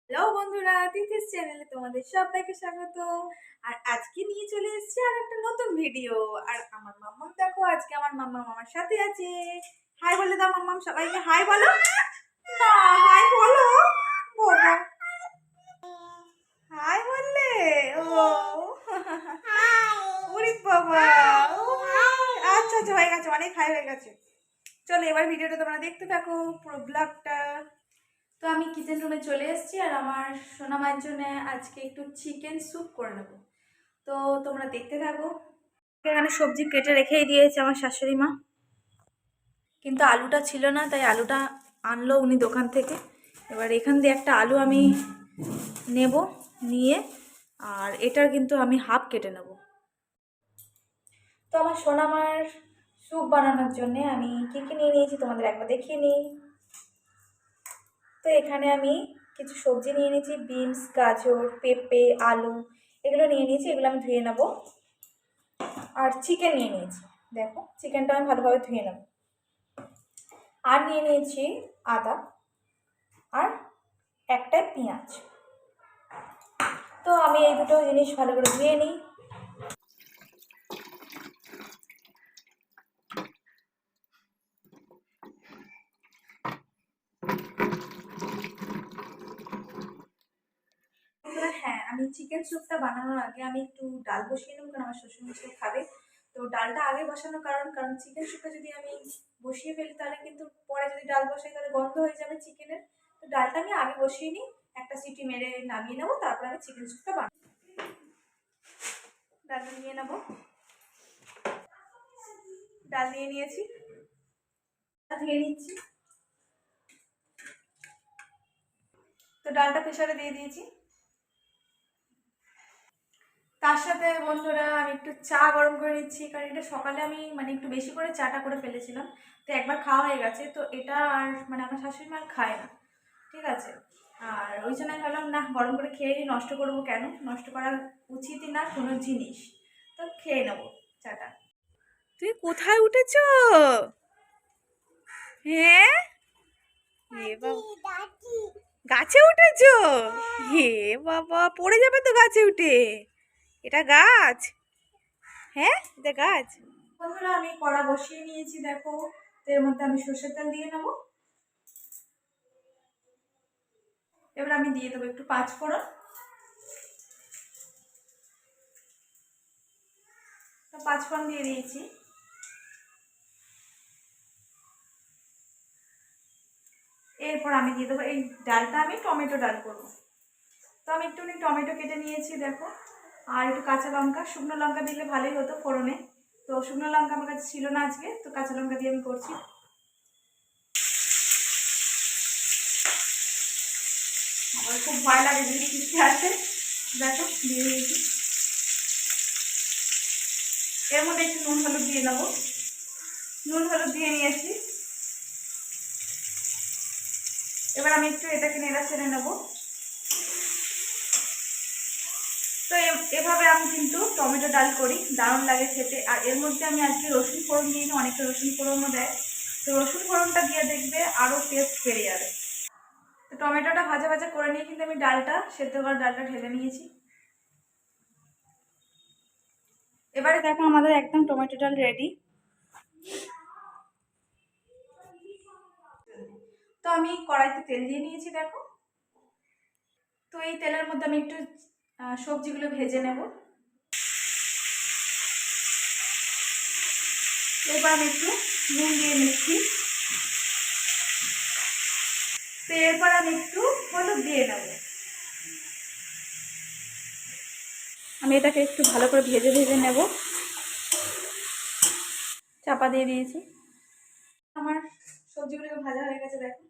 Hello বন্ধুরা, তিথিস চ্যানেলে তোমাদের সবাইকে স্বাগত। আর আজকে নিয়ে চলে এসেছি আর একটা নতুন ভিডিও। আর আমার মাম্মাম দেখো, আজকে আমার মাম্মাম আমার সাথে আছে। হাই বলে দাও মাম্মাম, সবাইকে হাই বলো। না, হাই বলো বাবা, হাই বললে। ও ওরে বাবা, ও আচ্ছা আচ্ছা, হয়ে গেছে, অনেক হাই হয়ে গেছে। চলো এবার ভিডিওটা তোমরা দেখতে থাকো, পুরো ব্লগটা। তো আমি কিচেন রুমে চলে এসেছি আর আমার সোনামার জন্য আজকে একটু চিকেন স্যুপ করে নেবো। তো তোমরা দেখতে থাকো। এখানে সবজি কেটে রেখেই দিয়েছে আমার শাশুড়ি মা, কিন্তু আলুটা ছিল না, তাই আলুটা আনলো উনি দোকান থেকে। এবার এখান দিয়ে একটা আলু আমি নেব, নিয়ে আর এটার কিন্তু আমি হাফ কেটে নেব। তো আমার সোনামার স্যুপ বানানোর জন্য আমি কী কী নিয়ে নিয়েছি তোমাদের একবার দেখিয়ে নিই। তো এখানে আমি কিছু সবজি নিয়ে নিয়েছি, বিনস, গাজর, পেঁপে, আলু, এগুলো নিয়ে নিয়েছি। এগুলো আমি ধুয়ে নেব। আর চিকেন নিয়ে নিয়েছি, দেখো চিকেনটা আমি ভালোভাবে ধুয়ে নেব। আর নিয়ে নিয়েছি আদা আর একটা পেঁয়াজ। তো আমি এই দুটো জিনিস ভালো করে ধুয়ে নিই। হ্যাঁ, আমি চিকেন স্যুপটা বানানোর আগে আমি একটু ডাল বসিয়ে নেব, কারণ আমার শ্বশুরমশাই খাবে। তো ডালটা আগে বসানোর কারণ চিকেন স্যুপটা যদি আমি বসিয়ে ফেলি তাহলে কিন্তু পরে যদি ডাল বসাই তাহলে গন্ধ হয়ে যাবে চিকেনের। তো ডালটা আমি আগে বসিয়ে নিই, একটা সিটি মেরে নামিয়ে নেবো, তারপর আমি চিকেন স্যুপটা বানাবো। ডালটা নিয়ে নেবো, ডাল নিয়ে নিয়েছি, ধুয়ে নিচ্ছি। তো ডালটা প্রেসারে দিয়ে দিয়েছি। তার সাথে বন্ধুরা আমি একটু চা গরম করে নিচ্ছি, কারণ এটা সকালে আমি একটু বেশি করে চাটা করে ফেলেছিলাম। তো একবার খাওয়া হয়ে গেছে, তো এটা আর আমার শাশুড়ি মা খায় না, ঠিক আছে। আর ওই জন্য আমি ভাবলাম না, গরম করে খেয়ে নিই, নষ্ট করবো কেন, নষ্ট করা উচিতই না কোনো জিনিস। তো খেয়ে নেবো চাটা। তুই কোথায় উঠেছ? হ্যাঁ, হে বাবা, গাছে উঠেছ? হে বাবা, পড়ে যাবে তো গাছে উঠে। এটা গাছ? হ্যাঁ, এটা গাছ। বন্ধুরা আমি কড়া বসিয়ে নিয়েছি, দেখো। এর মধ্যে আমি সরষের তেল দিয়ে নেবো। এবার আমি দিয়ে দেবো একটু পাঁচ ফোড়ন। পাঁচ ফোড়ন দিয়ে দিয়েছি। এরপর আমি দিয়ে দেবো এই ডালটা, আমি টমেটো ডাল করবো। তো আমি একটুখানি টমেটো কেটে নিয়েছি, দেখো। আর একটু কাঁচা লঙ্কা, শুকনো লঙ্কা দিলে ভালোই হতো ফোড়নে। তো শুকনো লঙ্কা আমার কাছে ছিল না আজকে, তো কাঁচা লঙ্কা দিয়ে আমি করছি। আমার খুব ভয় লাগে যদি কিস্তি আসে। দেখো দিয়ে দিয়েছি। এর মধ্যে একটু নুন হলুদ দিয়ে নেবো। নুন হলুদ দিয়ে নিয়েছি। এবার আমি একটু এটাকে নেড়া ছেড়ে নেবো। তো এভাবে আমি কিন্তু টমেটো ডাল করি, দারুণ লাগে খেতে। আর এর মধ্যে আমি আজকে রসুন ফোড়ন দিই, অনেকটা রসুন ফোড়নও দেয়। তো রসুন ফোড়নটা দিয়ে দেখবে আরও টেস্ট বেড়ে যাবে। তো টমেটোটা ভাজা ভাজা করে নিয়ে কিন্তু আমি ডালটা, সেদ্ধ করা ডালটা ঢেলে নিয়েছি। এবারে দেখো আমাদের একদম টমেটো ডাল রেডি। তো আমি কড়াইতে তেল দিয়ে নিয়েছি, দেখো। তো এই তেলের মধ্যে আমি একটু সবজিগুলো ভেজে নেব। এরপর আমি একটু নুন দিয়ে নিচ্ছি। তো এরপর আমি একটু হলুদ দিয়ে নেব। আমি এটাকে একটু ভালো করে ভেজে ভেজে নেব। চাপা দিয়ে দিয়েছি। আমার সবজিগুলো ভাজা হয়ে গেছে, দেখো।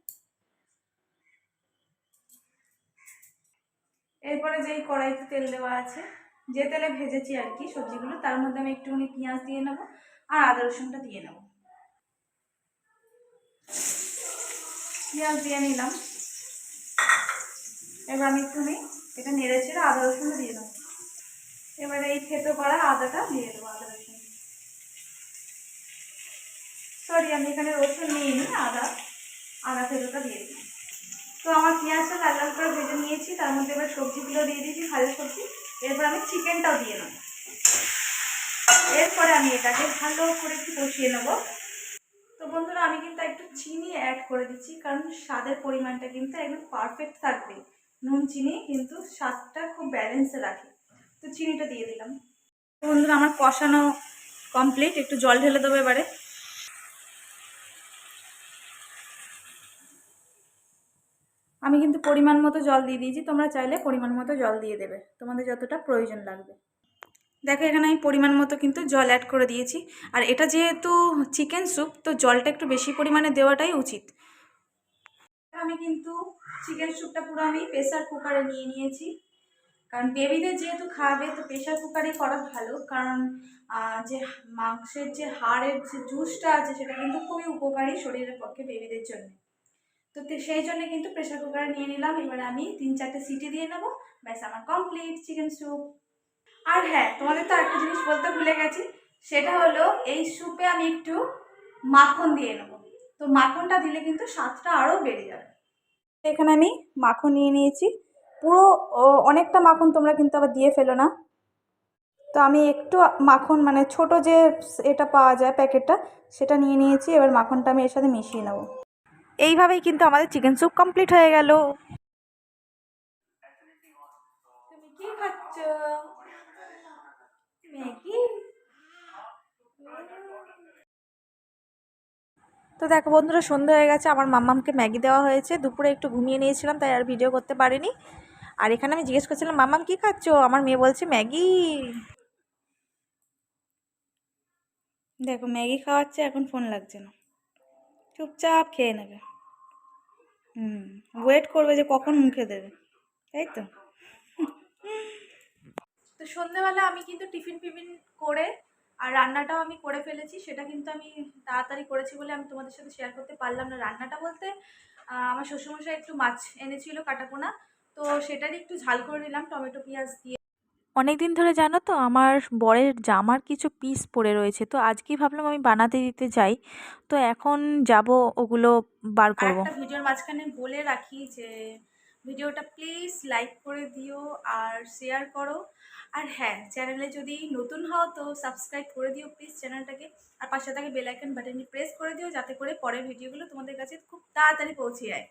এরপরে যেই কড়াইতে তেল দেওয়া আছে, যে তেলে ভেজেছি আর কি সবজিগুলো, তার মধ্যে আমি একটুখানি পেঁয়াজ দিয়ে নেব আর আদা রসুনটা দিয়ে নেব। পেঁয়াজ দিয়ে নিলাম। এবার আমি একটুখানি এটা নেড়ে ছেড়ে আদা রসুনটা দিয়ে দেবো। এবারে এই থেতো করা আদাটা দিয়ে দেবো, আদা রসুন। সরি, আমি এখানে রসুন নিইনি, আদা থেতোটা দিয়ে দিই। তো আমার পেঁয়াজটা লাল লাল করে ভেজে নিয়েছি, মধ্যে এবার সবজিগুলো দিয়ে দিয়েছি, ভাজা সবজি। এরপর আমি চিকেনটাও দিয়ে নেবো। এরপরে আমি এটাকে ভালো করে একটু কষিয়ে নেবো। তো বন্ধুরা, আমি কিন্তু একটু চিনি অ্যাড করে দিচ্ছি, কারণ স্বাদের পরিমাণটা কিন্তু একদম পারফেক্ট থাকবে। নুন চিনি কিন্তু স্বাদটা খুব ব্যালেন্সে রাখে, তো চিনিটা দিয়ে দিলাম। বন্ধুরা, আমার কষানো কমপ্লিট। একটু জল ঢেলে দেবো এবারে। আমি কিন্তু পরিমাণ মতো জল দিয়ে দিয়েছি, তোমরা চাইলে পরিমাণ মতো জল দিয়ে দেবে, তোমাদের যতটা প্রয়োজন লাগবে। দেখো, এখানে আমি পরিমাণ মতো কিন্তু জল অ্যাড করে দিয়েছি। আর এটা যেহেতু চিকেন স্যুপ, তো জলটা একটু বেশি পরিমাণে দেওয়াটাই উচিত। আমি কিন্তু চিকেন স্যুপটা পুরো আমি প্রেসার কুকারে নিয়ে নিয়েছি, কারণ বেবিদের যেহেতু খাবে, তো প্রেসার কুকারে করা ভালো। কারণ যে মাংসের যে হাড়ের যে জুসটা আছে, সেটা কিন্তু খুবই উপকারী শরীরের পক্ষে বেবিদের জন্য। তো সেই জন্য কিন্তু প্রেসার কুকারে নিয়ে নিলাম। এবার আমি 3-4টে সিটি দিয়ে নেবো, ব্যাস আমার কমপ্লিট চিকেন স্যুপ। আর হ্যাঁ, তোমাদের তো একটা জিনিস বলতে ভুলে গেছি, সেটা হলো এই স্যুপে আমি একটু মাখন দিয়ে নেবো। তো মাখনটা দিলে কিন্তু স্বাদটা আরও বেড়ে যাবে। এখানে আমি মাখন নিয়ে নিয়েছি, পুরো অনেকটা মাখন তোমরা কিন্তু আবার দিয়ে ফেলো না। তো আমি একটু মাখন, মানে ছোট যে এটা পাওয়া যায় প্যাকেটটা, সেটা নিয়ে নিয়েছি। এবার মাখনটা আমি এর সাথে মিশিয়ে নেব। এইভাবেই কিন্তু আমাদের চিকেন স্যুপ কমপ্লিট হয়ে গেল। তুমি কি খাচ্ছ? ম্যাগি? তো দেখো বন্ধুরা, সন্ধ্যা হয়ে গেছে, আমার মাম্মামকে ম্যাগি দেওয়া হয়েছে। দুপুরে একটু ঘুমিয়ে নিয়েছিলাম, তাই আর ভিডিও করতে পারিনি। আর এখানে আমি জিজ্ঞেস করছিলাম, মাম্মাম কি খাচ্ছ? আমার মেয়ে বলছে ম্যাগি। দেখো, ম্যাগি খাওয়াচ্ছে, এখন ফোন লাগছে না, চুপচাপ খেয়ে নেবে। ওয়েট করবে যে কখন মুখে দেবে, তাই তো। তো সন্ধ্যেবেলা আমি কিন্তু টিফিন ফিফিন করে আর রান্নাটাও আমি করে ফেলেছি। সেটা কিন্তু আমি তাড়াতাড়ি করেছি বলে আমি তোমাদের সাথে শেয়ার করতে পারলাম না। রান্নাটা বলতে আমার শ্বশুরমশাই একটু মাছ এনেছিল কাটাপোনা, তো সেটারই একটু ঝাল করে নিলাম টমেটো পেঁয়াজ দিয়ে। অনেক দিন ধরে জানো তো, আমার বরের জামার কিছু পিস পড়ে রয়েছে, তো আজকেই ভাবলাম আমি বানাতে দিতে যাই। তো এখন যাব ওগুলো বার আর করব। একটা ভিডিওর মাঝখানে বলে রাখি যে ভিডিওটা প্লিজ লাইক করে দিও আর শেয়ার করো। আর হ্যাঁ, চ্যানেলে যদি নতুন হও তো সাবস্ক্রাইব করে দিও প্লিজ চ্যানেলটাকে। আর পাশে থাকে বেল আইকন বাটনটি প্রেস করে দিও, যাতে করে পরের ভিডিওগুলো তোমাদের কাছে খুব তাড়াতাড়ি পৌঁছে যায়।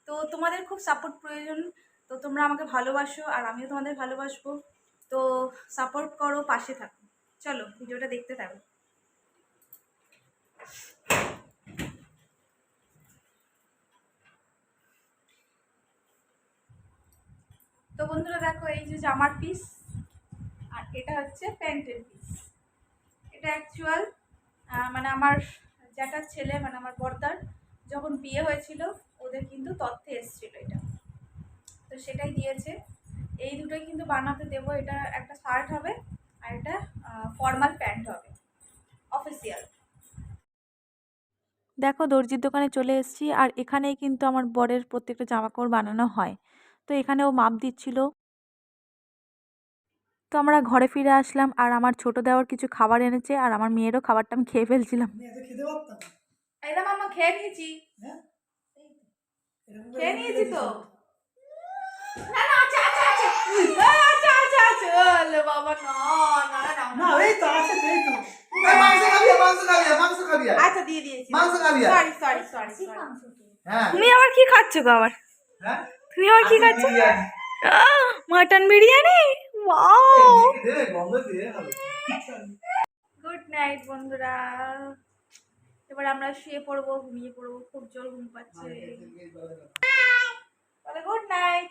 তো তোমাদের খুব সাপোর্ট প্রয়োজন, তো তোমরা আমাকে ভালোবাসো আর আমিও তোমাদের ভালোবাসবো। তো সাপোর্ট করো, পাশে থাকো। চলো ভিডিওটা দেখতে থাকো। তো বন্ধুরা দেখো, এই যে জামার পিস, আর এটা হচ্ছে প্যান্টের পিস। এটা অ্যাকচুয়াল মানে আমার জ্যাঠার ছেলে, মানে আমার বড়দার যখন বিয়ে হয়েছিল, ওদের কিন্তু তথ্যে এসেছিল এটা, তো সেটাই দিয়েছে। এই দুটোই কিন্তু বানাতে দেবো। এটা একটা শার্ট হবে আর এটা ফর্মাল প্যান্ট হবে, অফিসিয়াল। দেখো, দর্জির দোকানে চলে এসেছি, আর এখানেই কিন্তু আমার বরের প্রত্যেকটা জামা কাপড় বানানো হয়। তো এখানে ও মাপ দিচ্ছিল। তো আমরা ঘরে ফিরে আসলাম, আর আমার ছোট দেওয়ার কিছু খাবার এনেছে, আর আমার মেয়েরও খাবারটা আমি খেয়ে ফেলছিলাম। এটা মামা খেয়ে নিয়েছি, খেয়ে নিয়েছি তো। না না, আচ্ছা আচ্ছা আচ্ছা, আচ্ছা আচ্ছা আচ্ছা, ওলে বাবা, না না না না, এই তো আছে, এই তো। এই মাংস খাবি, মাংস খাবি, মাংস খাবি। আচ্ছা, দিয়ে দিয়েছি। মাংস খাবি। Sorry sorry sorry sorry. হ্যাঁ। তুমি আবার কি খাচ্ছ গো আবার? হ্যাঁ? তুমি আবার কি খাচ্ছ? মাটন বিরিয়ানি। ওয়াও! দে, গন্ধ দে হবে। গুড নাইট বন্ধুরা, এবার আমরা শুয়ে পড়বো, ঘুমিয়ে পড়বো, খুব জোর ঘুম পাচ্ছে। বলে গুড নাইট।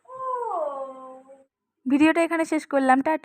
ও ভিডিওটা এখানে শেষ করলাম। টাটা।